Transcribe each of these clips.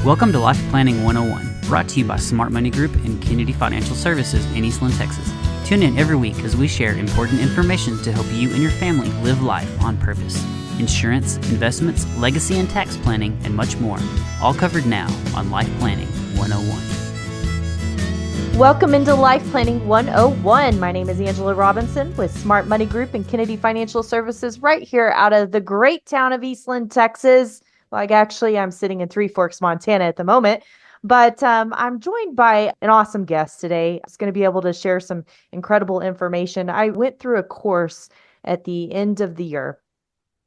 Welcome to Life Planning 101, brought to you by Smart Money Group and Kennedy Financial Services in Eastland, Texas. Tune in every week as we share important information to help you and your family live life on purpose. Insurance, investments, legacy and tax planning, and much more. All covered now on Life Planning 101. Welcome into Life Planning 101. My name is Angela Robinson with Smart Money Group and Kennedy Financial Services right here out of the great town of Eastland, Texas. Like actually, I'm sitting in Three Forks, Montana at the moment, but I'm joined by an awesome guest today. It's going to be able to share some incredible information. I went through a course at the end of the year,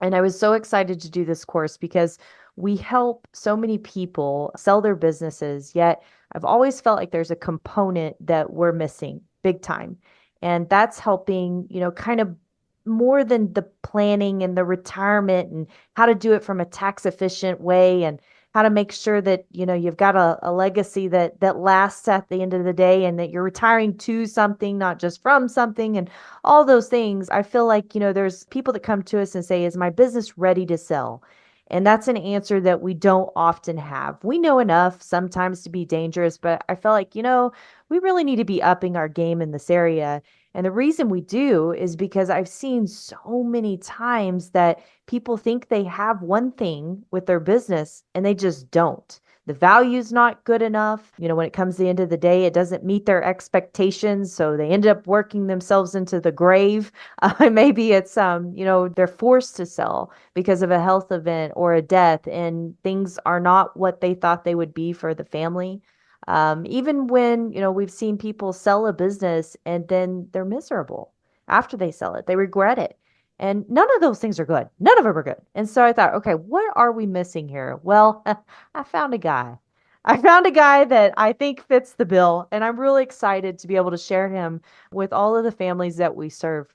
and I was so excited to do this course because we help so many people sell their businesses, yet I've always felt like there's a component that we're missing big time. And that's helping, kind of more than the planning and the retirement and how to do it from a tax efficient way and how to make sure that, you've got a legacy that lasts at the end of the day and that you're retiring to something, not just from something and all those things. I feel like, there's people that come to us and say, is my business ready to sell? And that's an answer that we don't often have. We know enough sometimes to be dangerous, but I feel like, we really need to be upping our game in this area. And the reason we do is because I've seen so many times that people think they have one thing with their business and they just don't. The value's not good enough. When it comes to the end of the day, it doesn't meet their expectations. So they end up working themselves into the grave. Maybe it's, they're forced to sell because of a health event or a death and things are not what they thought they would be for the family. Even when, we've seen people sell a business and then they're miserable after they sell it, they regret it. And none of those things are good. None of them are good. And so I thought, okay, what are we missing here? Well, I found a guy. I found a guy that I think fits the bill. And I'm really excited to be able to share him with all of the families that we serve.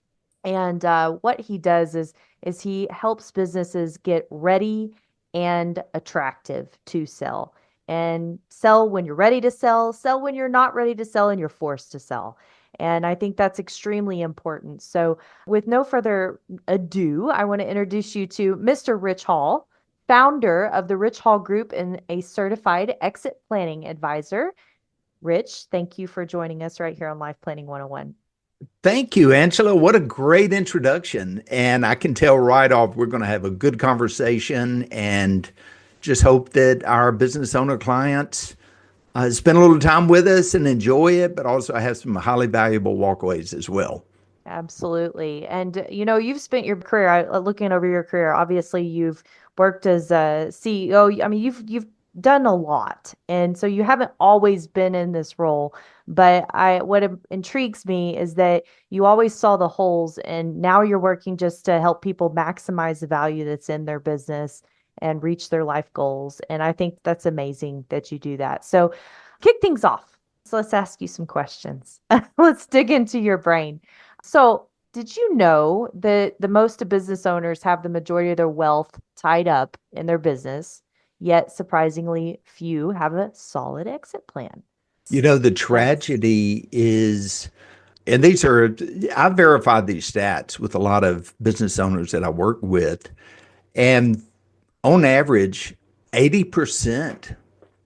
And what he does is he helps businesses get ready and attractive to sell. And sell when you're ready to sell when you're not ready to sell, and you're forced to sell. And I think that's extremely important. So with no further ado, I want to introduce you to Mr. Rich Hall, founder of the Rich Hall Group and a certified exit planning advisor. Rich, thank you for joining us right here on Life Planning 101. Thank you, Angela. What a great introduction. And I can tell right off we're going to have a good conversation and just hope that our business owner clients spend a little time with us and enjoy it, but also have some highly valuable walkways as well. Absolutely. And, you've spent your career, looking over your career, obviously you've worked as a CEO. I mean, you've done a lot. And so you haven't always been in this role. But what intrigues me is that you always saw the holes and now you're working just to help people maximize the value that's in their business and reach their life goals. And I think that's amazing that you do that. So kick things off. So let's ask you some questions. Let's dig into your brain. So did you know that the most business owners have the majority of their wealth tied up in their business, yet surprisingly few have a solid exit plan? The tragedy is, and I've verified these stats with a lot of business owners that I work with, and on average, 80%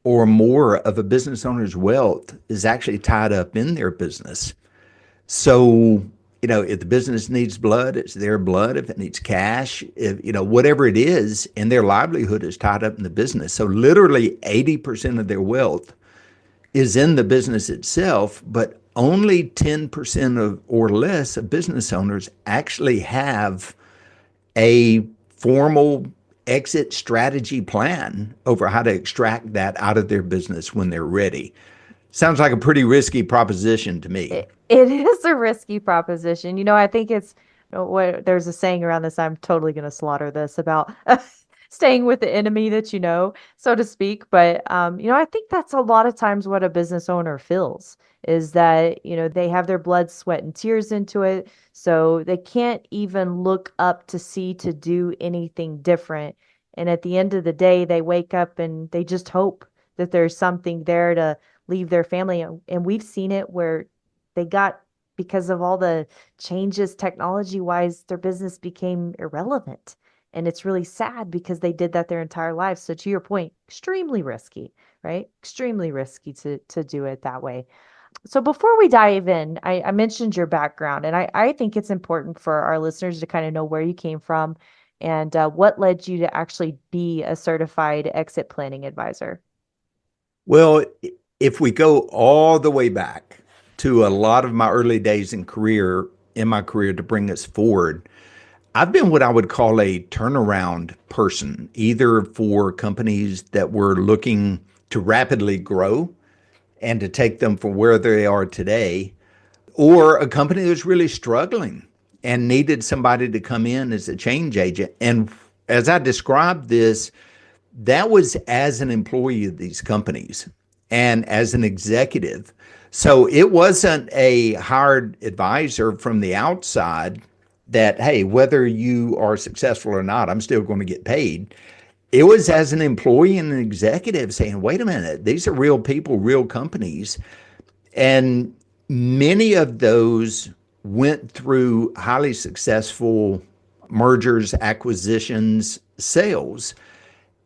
or more of a business owner's wealth is actually tied up in their business. So, if the business needs blood, it's their blood. If it needs cash, whatever it is, and their livelihood is tied up in the business. So literally 80% of their wealth is in the business itself, but only 10% or less of business owners actually have a formal exit strategy plan over how to extract that out of their business when they're ready. Sounds like a pretty risky proposition to me. It is a risky proposition. I think it's there's a saying around this. I'm totally going to slaughter this about staying with the enemy that so to speak. But I think that's a lot of times what a business owner feels is that they have their blood, sweat, and tears into it, so they can't even look up to do anything different. And at the end of the day, they wake up and they just hope that there's something there to leave their family. And we've seen it where because of all the changes technology wise, their business became irrelevant. And it's really sad because they did that their entire lives. So to your point, extremely risky, right? Extremely risky to do it that way. So before we dive in, I mentioned your background, and I think it's important for our listeners to kind of know where you came from and what led you to actually be a certified exit planning advisor. Well, if we go all the way back to a lot of my early days in my career to bring us forward, I've been what I would call a turnaround person, either for companies that were looking to rapidly grow and to take them from where they are today, or a company that's really struggling and needed somebody to come in as a change agent. And as I described this, that was as an employee of these companies and as an executive. So it wasn't a hired advisor from the outside that, hey, whether you are successful or not, I'm still going to get paid. It was as an employee and an executive saying, wait a minute, these are real people, real companies. And many of those went through highly successful mergers, acquisitions, sales.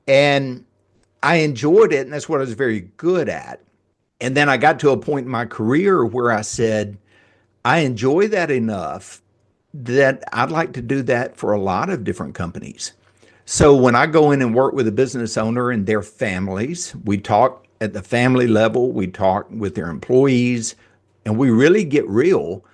And I enjoyed it, and that's what I was very good at. And then I got to a point in my career where I said, I enjoy that enough that I'd like to do that for a lot of different companies. So when I go in and work with a business owner and their families, we talk at the family level, we talk with their employees, and we really get real.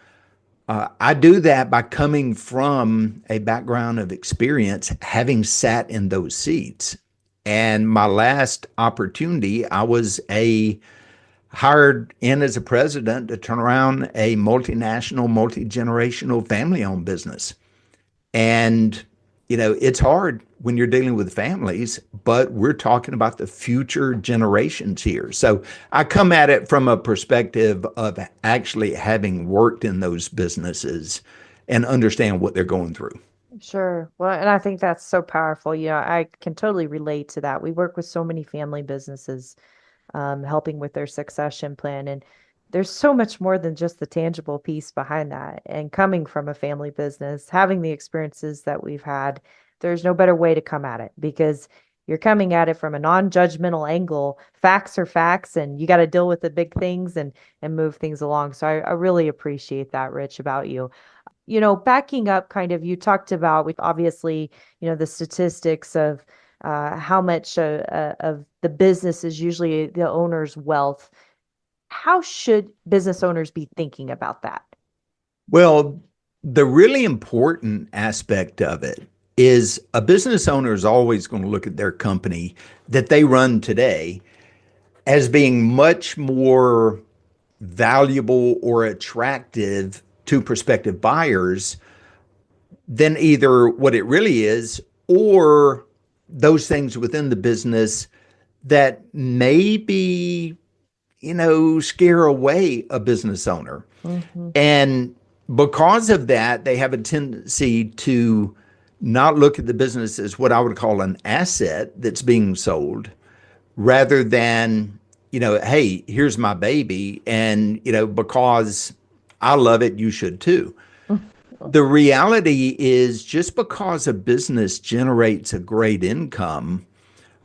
I do that by coming from a background of experience, having sat in those seats. And my last opportunity, I was hired in as a president to turn around a multinational, multi-generational family-owned business. And, it's hard when you're dealing with families, but we're talking about the future generations here. So I come at it from a perspective of actually having worked in those businesses and understand what they're going through. Sure. Well, and I think that's so powerful. I can totally relate to that. We work with so many family businesses, helping with their succession plan. And there's so much more than just the tangible piece behind that. And coming from a family business, having the experiences that we've had, there's no better way to come at it because you're coming at it from a non-judgmental angle. Facts are facts, and you got to deal with the big things and move things along. So I really appreciate that, Rich, about you. Backing up kind of, you talked about with obviously, the statistics of how much of the business is usually the owner's wealth. How should business owners be thinking about that? Well, the really important aspect of it is a business owner is always going to look at their company that they run today as being much more valuable or attractive to prospective buyers than either what it really is or those things within the business that maybe, scare away a business owner. Hmm. And because of that, they have a tendency to not look at the business as what I would call an asset that's being sold rather than, hey, here's my baby. And, because I love it, you should too. The reality is just because a business generates a great income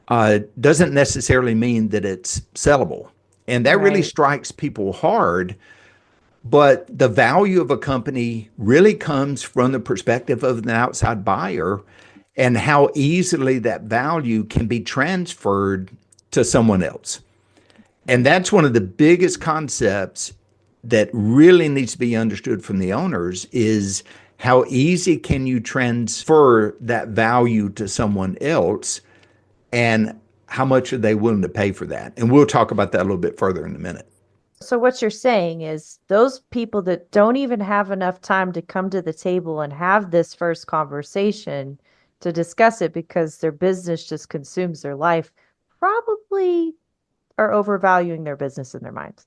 doesn't necessarily mean that it's sellable. And that really Right. strikes people hard. But the value of a company really comes from the perspective of an outside buyer and how easily that value can be transferred to someone else. And that's one of the biggest concepts that really needs to be understood from the owners is how easy can you transfer that value to someone else and how much are they willing to pay for that? And we'll talk about that a little bit further in a minute. So what you're saying is those people that don't even have enough time to come to the table and have this first conversation to discuss it because their business just consumes their life probably are overvaluing their business in their minds.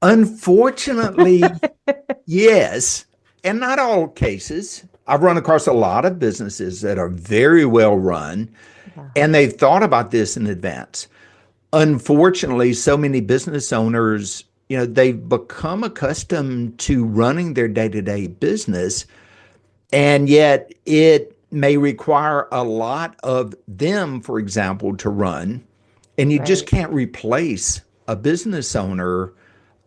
Unfortunately, yes, and not all cases. I've run across a lot of businesses that are very well run Yeah. and they've thought about this in advance. Unfortunately, so many business owners, they've become accustomed to running their day-to-day business, and yet it may require a lot of them, for example, to run, and you just Right. can't replace a business owner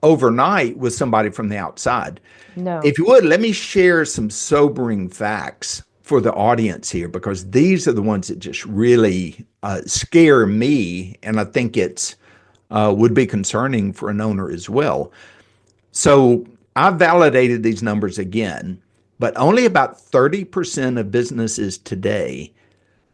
overnight with somebody from the outside. No. If you would, let me share some sobering facts for the audience here, because these are the ones that just really scare me, and I think it's would be concerning for an owner as well. So I've validated these numbers again, but only about 30% of businesses today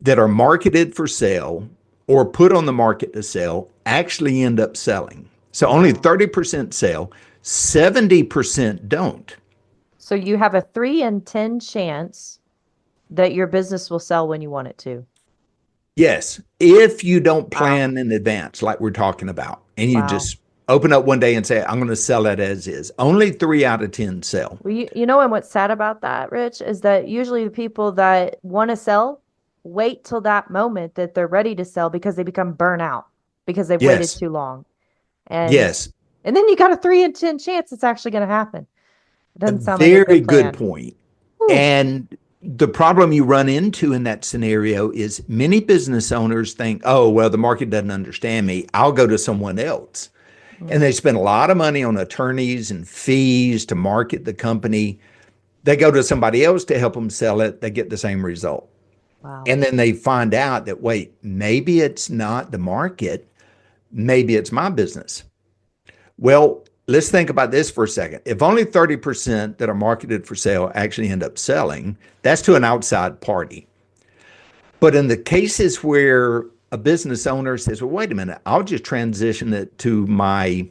that are marketed for sale or put on the market to sell actually end up selling. So only Wow. 30% sell, 70% don't. So you have a 3 in 10 chance that your business will sell when you want it to. Yes, if you don't Wow. plan in advance, like we're talking about, and you Wow. just open up one day and say, I'm going to sell it as is, only 3 out of 10 sell. Well, you know, and what's sad about that, Rich, is that usually the people that want to sell wait till that moment that they're ready to sell because they become burnout because they've waited Yes, too long. And yes, and then you got a 3 in 10 chance it's actually going to happen. It a doesn't sound like a very good good plan. point. Whew. And the problem you run into in that scenario is many business owners think, oh, well, the market doesn't understand me. I'll go to someone else. And Mm, they spend a lot of money on attorneys and fees to market the company. They go to somebody else to help them sell it. They get the same result. wow. And then they find out that, wait, maybe it's not the market. Maybe it's my business. Well, let's think about this for a second. If only 30% that are marketed for sale actually end up selling, that's to an outside party. But in the cases where a business owner says, well, wait a minute, I'll just transition it to my,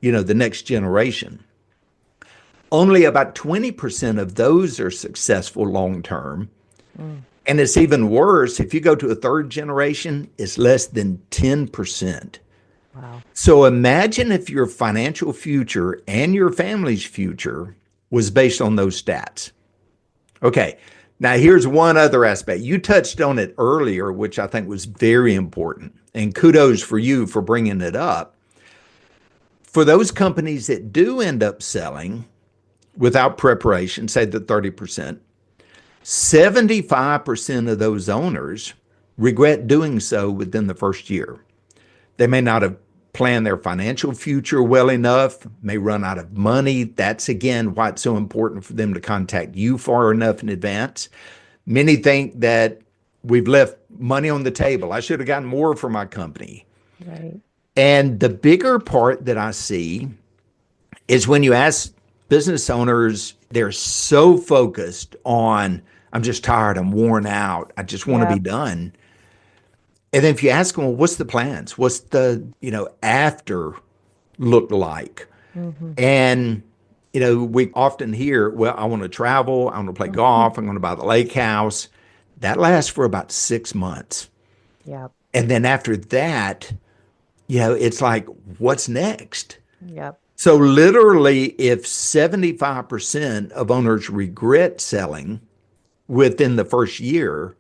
the next generation. Only about 20% of those are successful long term. Mm, And it's even worse if you go to a third generation, it's less than 10%. wow. So imagine if your financial future and your family's future was based on those stats. Okay, now here's one other aspect. You touched on it earlier, which I think was very important. And kudos for you for bringing it up. For those companies that do end up selling without preparation, say the 30%, 75% of those owners regret doing so within the first year. They may not have planned their financial future well enough, may run out of money. That's again why it's so important for them to contact you far enough in advance. Many think that we've left money on the table. I should have gotten more for my company. Right. And the bigger part that I see is when you ask business owners, they're so focused on, I'm just tired, I'm worn out, I just want to be Yep. done. And then if you ask them, well, what's the plans? What's the, after look like? Hmm. And, we often hear, well, I want to travel, I want to play golf, I'm going to buy the lake house. That lasts for about 6 months. Yep. And then after that, it's like, what's next? Yep. So literally, if 75% of owners regret selling within the first year,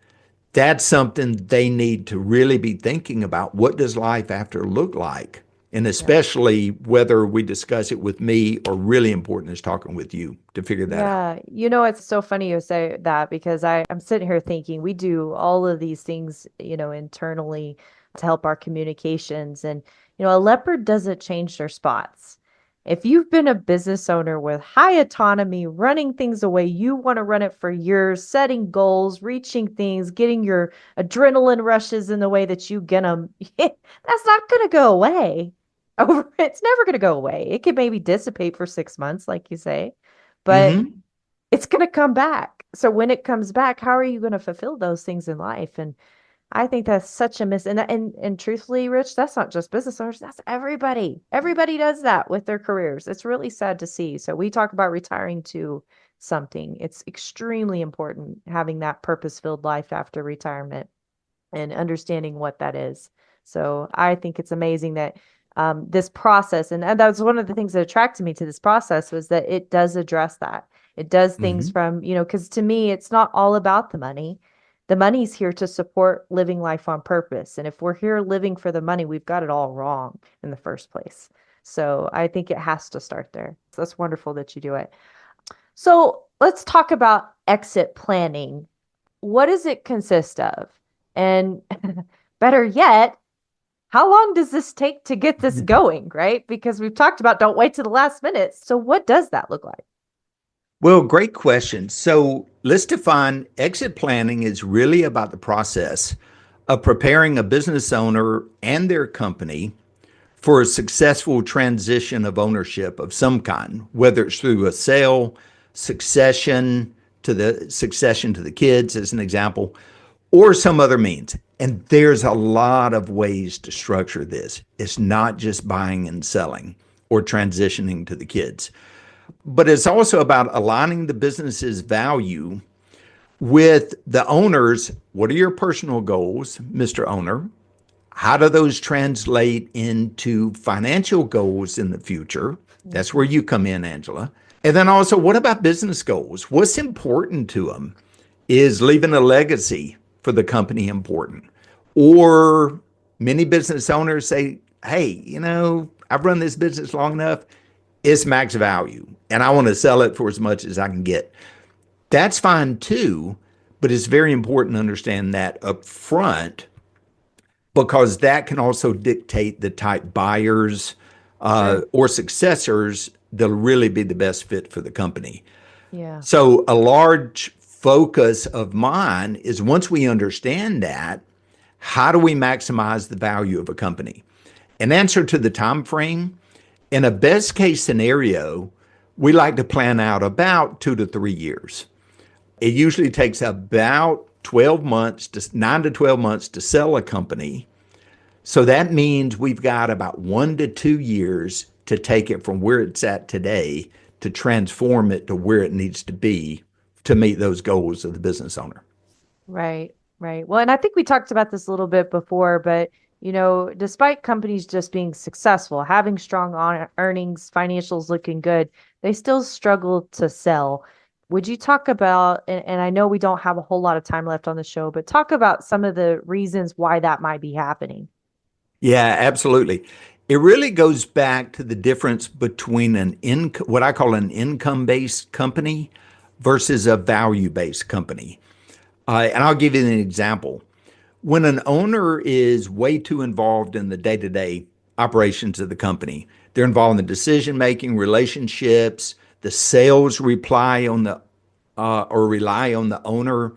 that's something they need to really be thinking about. What does life after look like? And Yep. especially whether we discuss it with me or really important is talking with you to figure that out. Yeah, you know, it's so funny you say that because I'm sitting here thinking we do all of these things, internally to help our communications. And, a leopard doesn't change their spots. If you've been a business owner with high autonomy, running things the way you want to run it for years, setting goals, reaching things, getting your adrenaline rushes in the way that you get them, that's not going to go away. It's never going to go away. It could maybe dissipate for 6 months, like you say, but Mm-hmm. it's going to come back. So when it comes back, how are you going to fulfill those things in life? And I think that's such a miss. And truthfully, Rich, that's not just business owners. That's everybody. Everybody does that with their careers. It's really sad to see. So we talk about retiring to something. It's extremely important having that purpose-filled life after retirement and understanding what that is. So I think it's amazing that this process, and that was one of the things that attracted me to this process, was that it does address that. It does things Mm-hmm. from, because to me, it's not all about the money. The money's here to support living life on purpose. And if we're here living for the money, we've got it all wrong in the first place. So I think it has to start there. So that's wonderful that you do it. So let's talk about exit planning. what does it consist of? And better yet, how long does this take to get this going, right? Because we've talked about don't wait to the last minute. So what does that look like? Well, great question. So let's define exit planning is really about the process of preparing a business owner and their company for a successful transition of ownership of some kind, whether it's through a sale, succession to the kids, as an example, or some other means. And there's a lot of ways to structure this. It's not just buying and selling or transitioning to the kids, but it's also about aligning the business's value with the owner's. What are your personal goals, Mr. Owner? How do those translate into financial goals in the future? That's where you come in, Angela. And then also, what about business goals? What's important to them? Is leaving a legacy for the company important? Or many business owners say, hey, I've run this business long enough. It's max value and I want to sell it for as much as I can get. That's fine too, but it's very important to understand that up front, because that can also dictate the type buyers Sure. or successors that'll really be the best fit for the company. Yeah. So a large focus of mine is, once we understand that, how do we maximize the value of a company? In answer to the time frame, in a best case scenario, we like to plan out about 2 to 3 years. It usually takes about 9 to 12 months to sell a company. So that means we've got about 1 to 2 years to take it from where it's at today to transform it to where it needs to be to meet those goals of the business owner. Right, right. Well, and I think we talked about this a little bit before, but despite companies just being successful, having strong earnings, financials looking good, they still struggle to sell. Would you talk about, and I know we don't have a whole lot of time left on the show, but talk about some of the reasons why that might be happening. Yeah, absolutely. It really goes back to the difference between what I call an income-based company versus a value-based company. And I'll give you an example. When an owner is way too involved in the day-to-day operations of the company, they're involved in the decision-making, relationships, the sales rely on the owner.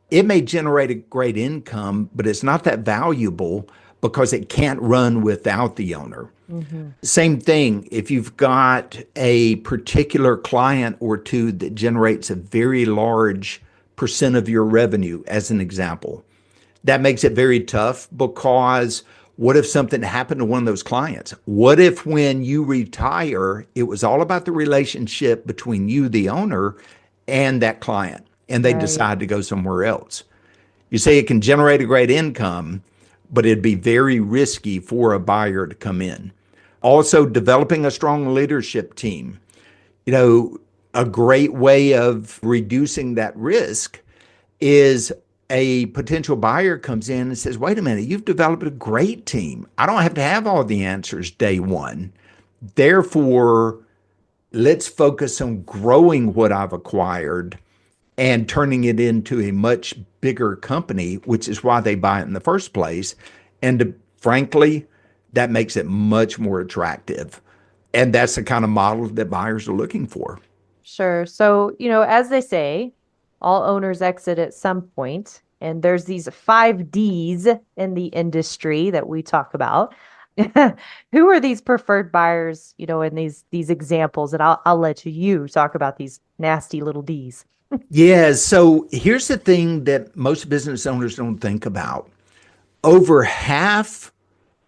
It may generate a great income, but it's not that valuable because it can't run without the owner. Mm-hmm. Same thing, if you've got a particular client or two that generates a very large percent of your revenue, as an example, that makes it very tough, because what if something happened to one of those clients? What if when you retire, it was all about the relationship between you, the owner, and that client, and they Right. decide to go somewhere else? You say it can generate a great income, but it'd be very risky for a buyer to come in. Also, developing a strong leadership team. A great way of reducing that risk is a potential buyer comes in and says, wait a minute, you've developed a great team. I don't have to have all the answers day one. Therefore, let's focus on growing what I've acquired and turning it into a much bigger company, which is why they buy it in the first place. And frankly, that makes it much more attractive. And that's the kind of model that buyers are looking for. Sure. So, as they say, all owners exit at some point, and there's these 5 Ds in the industry that we talk about. Who are these preferred buyers, in these examples? And I'll let you talk about these nasty little Ds. Yeah, so here's the thing that most business owners don't think about. Over half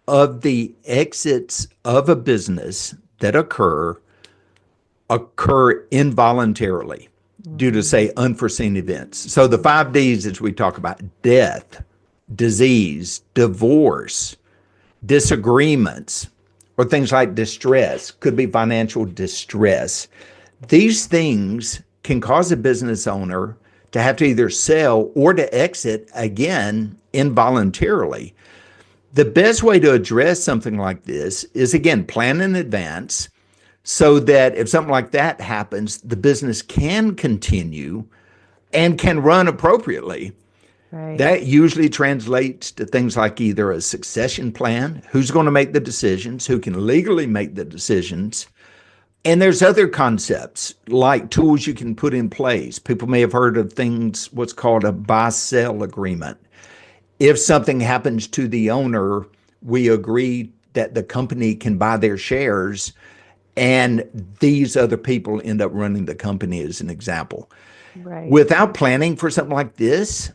of the exits of a business that occur involuntarily due to, say, unforeseen events. So the 5 Ds, as we talk about: death, disease, divorce, disagreements, or things like distress, could be financial distress. These things can cause a business owner to have to either sell or to exit again involuntarily. The best way to address something like this is, again, plan in advance, so that if something like that happens, the business can continue, and can run appropriately. Right. That usually translates to things like either a succession plan, who's going to make the decisions, who can legally make the decisions. And there's other concepts like tools you can put in place. People may have heard of things, what's called a buy-sell agreement. If something happens to the owner, we agree that the company can buy their shares and these other people end up running the company, as an example. Right. Without planning for something like this,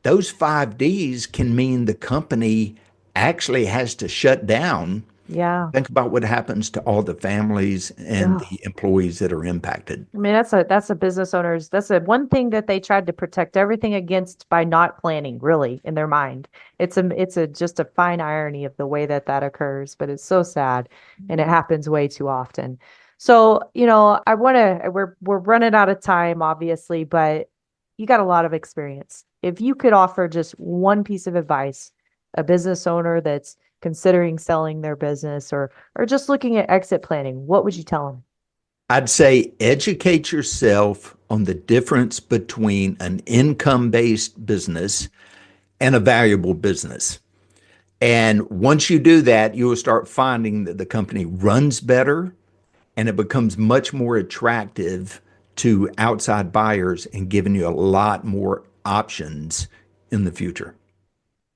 those 5 Ds can mean the company actually has to shut down. Yeah. Think about what happens to all the families and Ugh. the employees that are impacted. I mean, that's a business owner's, that's a one thing that they tried to protect everything against by not planning, really, in their mind. It's just a fine irony of the way that that occurs, but it's so sad and it happens way too often. So, we're running out of time, obviously, but you got a lot of experience. If you could offer just one piece of advice, a business owner that's considering selling their business or just looking at exit planning, what would you tell them? I'd say educate yourself on the difference between an income-based business and a valuable business. And once you do that, you will start finding that the company runs better and it becomes much more attractive to outside buyers and giving you a lot more options in the future.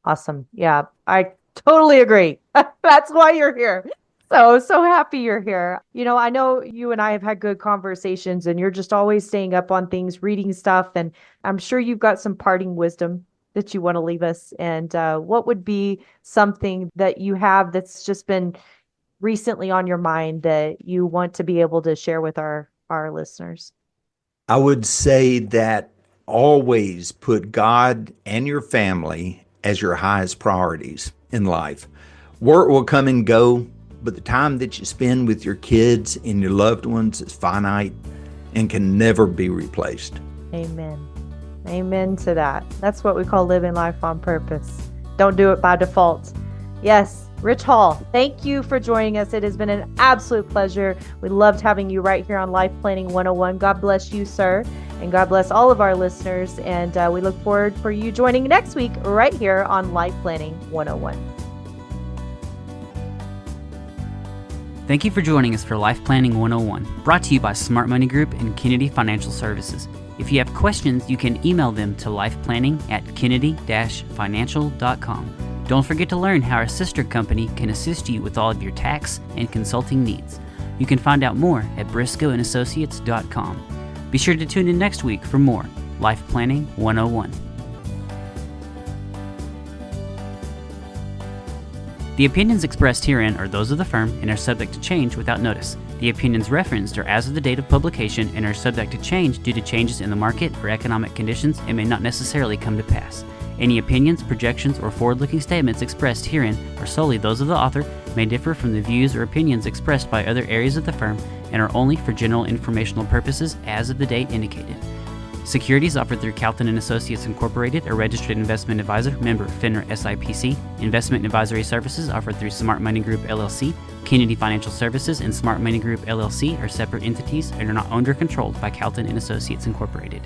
Awesome. Yeah, I totally agree. That's why you're here. So happy you're here. I know you and I have had good conversations and you're just always staying up on things, reading stuff. And I'm sure you've got some parting wisdom that you want to leave us. And what would be something that you have that's just been recently on your mind that you want to be able to share with our listeners? I would say that always put God and your family as your highest priorities in life. Work will come and go, but the time that you spend with your kids and your loved ones is finite and can never be replaced. Amen. Amen to that. That's what we call living life on purpose. Don't do it by default. Yes. Rich Hall, thank you for joining us. It has been an absolute pleasure. We loved having you right here on Life Planning 101. God bless you, sir. And God bless all of our listeners. And we look forward for you joining next week right here on Life Planning 101. Thank you for joining us for Life Planning 101, brought to you by Smart Money Group and Kennedy Financial Services. If you have questions, you can email them to lifeplanning@kennedy-financial.com. Don't forget to learn how our sister company can assist you with all of your tax and consulting needs. You can find out more at briscoeandassociates.com. Be sure to tune in next week for more Life Planning 101. The opinions expressed herein are those of the firm and are subject to change without notice. The opinions referenced are as of the date of publication and are subject to change due to changes in the market or economic conditions and may not necessarily come to pass. Any opinions, projections, or forward-looking statements expressed herein are solely those of the author, may differ from the views or opinions expressed by other areas of the firm, and are only for general informational purposes as of the date indicated. Securities offered through Calton & Associates Incorporated, a registered investment advisor, member FINRA SIPC. Investment advisory services offered through Smart Money Group LLC. Kennedy Financial Services and Smart Money Group LLC are separate entities and are not owned or controlled by Calton & Associates Incorporated.